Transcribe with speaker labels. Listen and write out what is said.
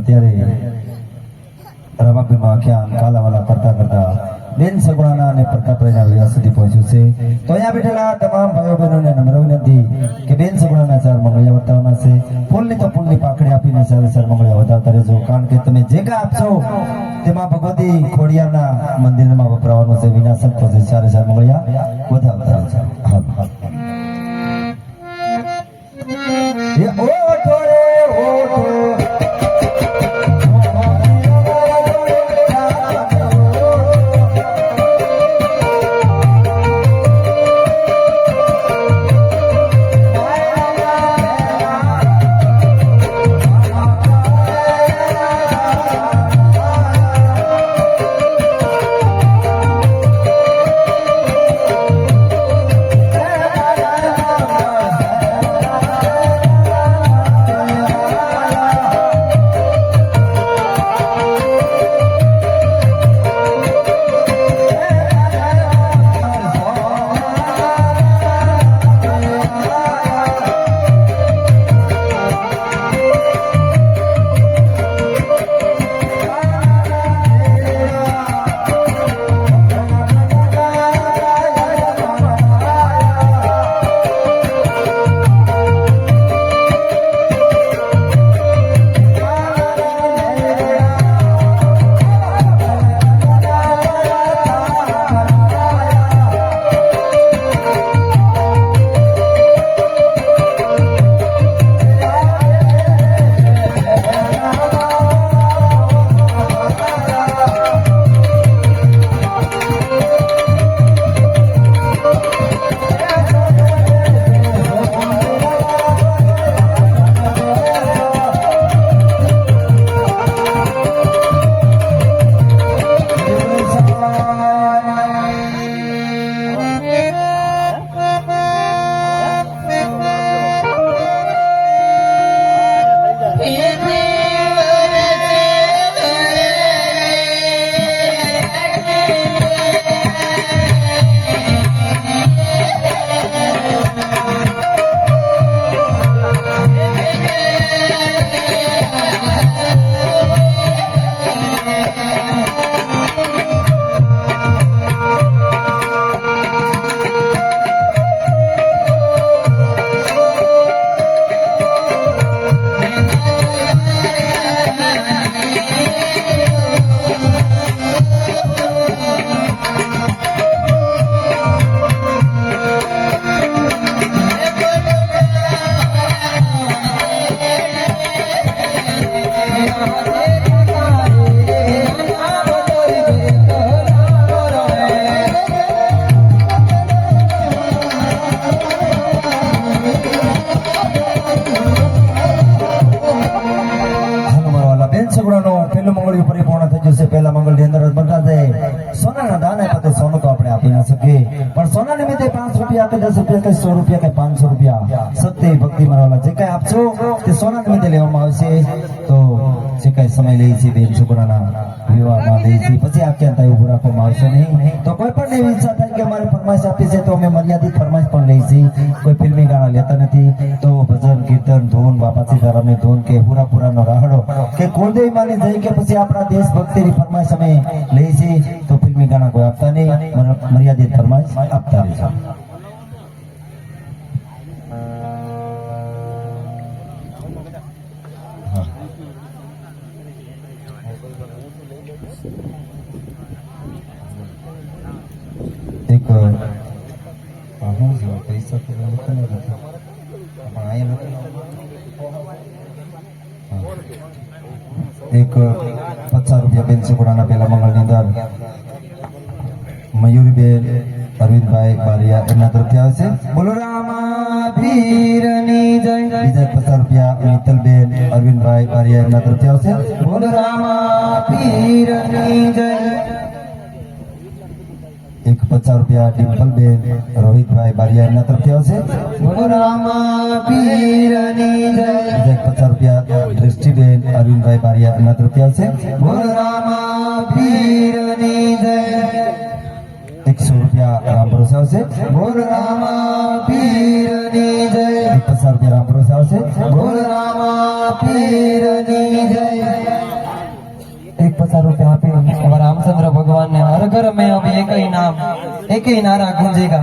Speaker 1: અત્યારે રમાબીનું આખ્યાન કાલાવાલા કરતા કરતા બેન સગુણાના અને પ્રતાપરાયના વિવાહ સુધી પહોંચ્યું છે. તો અહીંયા બેઠેલા તમામ ભાઈઓ બહેનોને નમ્ર વિનંતી કે બેન સગુણાના 4 મંગળિયા વર્તાવવાના છે. ફૂલની તો ફૂલની પાકડી આપીને 4 મંગળિયા વધાવતા રહેજો, કારણ કે તમે જે કાંઈ આપશો તેમાં ભગવતી ખોડિયારના મંદિરમાં વપરાવાનું છે. વિના સંકોચે 4 મંગળિયા વધાવતા રહેજો. હા હા પહેલા મંગળ ની અંદર બનતા છે. સોનાના દાન આપ્યા તો સોનું તો આપણે આપી ના શકીએ, પણ સોના નિમિત્તે 5 રૂપિયા કે 10 રૂપિયા કે 100 રૂપિયા કે 500 રૂપિયા સત્ય ભક્તિ મારવાલા જે કઈ આપશો તે સોના નિમિત્તે લેવામાં આવશે. તો જે કઈ સમય લઈ છે બેન છોકરાના વિવાહમાં લઈ છે, પછી આખ્યાન થાય ઉભું રાખવામાં આવશે નહીં. તો કોઈ પણ એવી ઈચ્છા થાય કે અમારે ફરમાઈશ આપી છે તો અમે મર્યાદિત ફરમાઈશ પણ લઈ છીએ. કોઈ ફિલ્મી ગાણા લેતા નથી. તો ભજન કીર્તન ધૂન બાપા સીતારામની ધૂન કે પૂરાનો રાહડો કે કુળદેવી માની જઈ કે પછી આપણા દેશ ભક્તિની ફરમાઈશ અમે લઈ છીએ. તો ફિલ્મી ગાણા કોઈ આપતા નહીં, મર્યાદિત ફરમાઈશ આપતા રહેશે. એક પૈસા એક 50 રૂપિયા બેન સુગડાના પહેલા મંગળની અંદર મયુરીબેન અરવિંદભાઈ બારિયા એમના તરફથી આવે છે. બોલો રામા પીરની જય. બીજા 50 રૂપિયા મિત્તલબેન અરવિંદભાઈ બારિયા એમના તરફથી આવશે. બોલો રામા પીરની જય. એક 50 રૂપિયા ડિમ્પલબેન રોહિતભાઈ બારિયા એમના તરફથી આવશે. બોલો રામા પીરની જય. બીજા 50 રૂપિયા દ્રષ્ટિબેન અરવિંદભાઈ બારિયા એમના તરફથી આવશે. બોલો રામા પીરની જય. 100 રૂપિયા રામ ભરોસે આવશે. બોલો રામા પીરની જય. 50 રૂપિયા રામ ભરોસે આવશે બોલ રામા પીરની જય 50 રૂપિયા આપી
Speaker 2: रामचंद्र भगवान ने हर घर में अब एक ही नाम एक ही नारा गूंजेगा